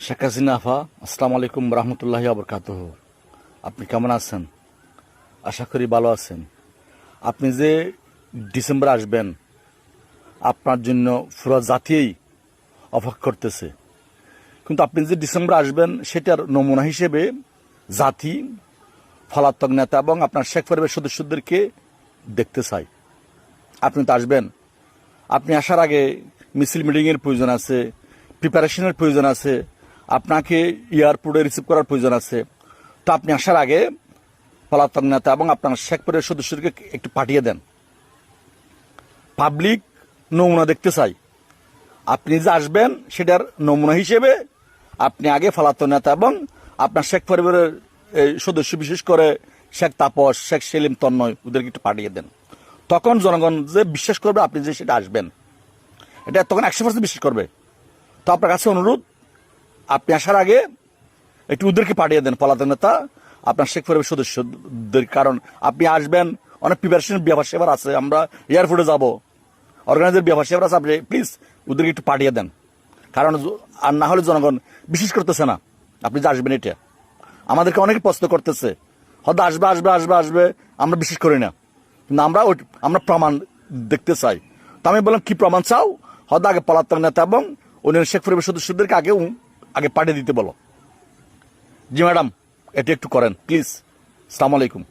শেখ হাসিনা আফা, আসসালামু আলাইকুম রহমতুল্লাহি আবরকাতুহ। আপনি কেমন আছেন? আশা করি ভালো আছেন। আপনি যে ডিসেম্বরে আসবেন, আপনার জন্য পুরো জাতিই অপেক্ষা করতেছে। কিন্তু আপনি যে ডিসেম্বরে আসবেন, সেটার নমুনা হিসেবে জাতি, পলাতক নেতা এবং আপনার শেখ পরিবারের সদস্যদেরকে দেখতে চাই। আপনি তো আসবেন। আপনি আসার আগে মিছিল মিটিংয়ের প্রয়োজন আছে, প্রিপারেশনের প্রয়োজন আছে, আপনাকে এয়ারপোর্টে রিসিভ করার প্রয়োজন আছে। তো আপনি আসার আগে পলাতক নেতা এবং আপনার শেখ পরিবারের সদস্যদেরকে একটু পাঠিয়ে দেন। পাবলিক নমুনা দেখতে চাই। আপনি যে আসবেন সেটার নমুনা হিসেবে আপনি আগে পলাতক নেতা এবং আপনার শেখ পরিবারের সদস্য, বিশেষ করে শেখ তাপস, শেখ সেলিম, তন্ময়, ওদেরকে একটু পাঠিয়ে দেন। তখন জনগণ যে বিশ্বাস করবে আপনি যে সেটা আসবেন, এটা তখন 100% বিশ্বাস করবে। তো আপনার কাছে অনুরোধ, আপনি আসার আগে একটু ওদেরকে পাঠিয়ে দেন, পলাতক নেতা, আপনার শেখ পরিবারের সদস্যদের। কারণ আপনি আসবেন, অনেক প্রিপারেশনের ব্যাপার সেবার আছে, আমরা এয়ারপোর্টে যাব, অর্গানাইজার ব্যাপার সেবার আছে। আপনি প্লিজ ওদেরকে একটু পাঠিয়ে দেন। কারণ আর না হলে জনগণ বিশ্বাস করতেছে না আপনি যে আসবেন। এটা আমাদেরকে অনেকে প্রশ্ন করতেছে, হয়তো আসবে আসবে আসবে আসবে, আমরা বিশ্বাস করি না। কিন্তু আমরা প্রমাণ দেখতে চাই। তো আমি বললাম, কি প্রমাণ চাও? হয়তো আগে পলাতক নেতা এবং অন্যান্য শেখ পরিবারের সদস্যদেরকে আগে পাঠিয়ে দিতে বলো। জি ম্যাডাম, এটা একটু করেন প্লিজ। আসসালামু আলাইকুম।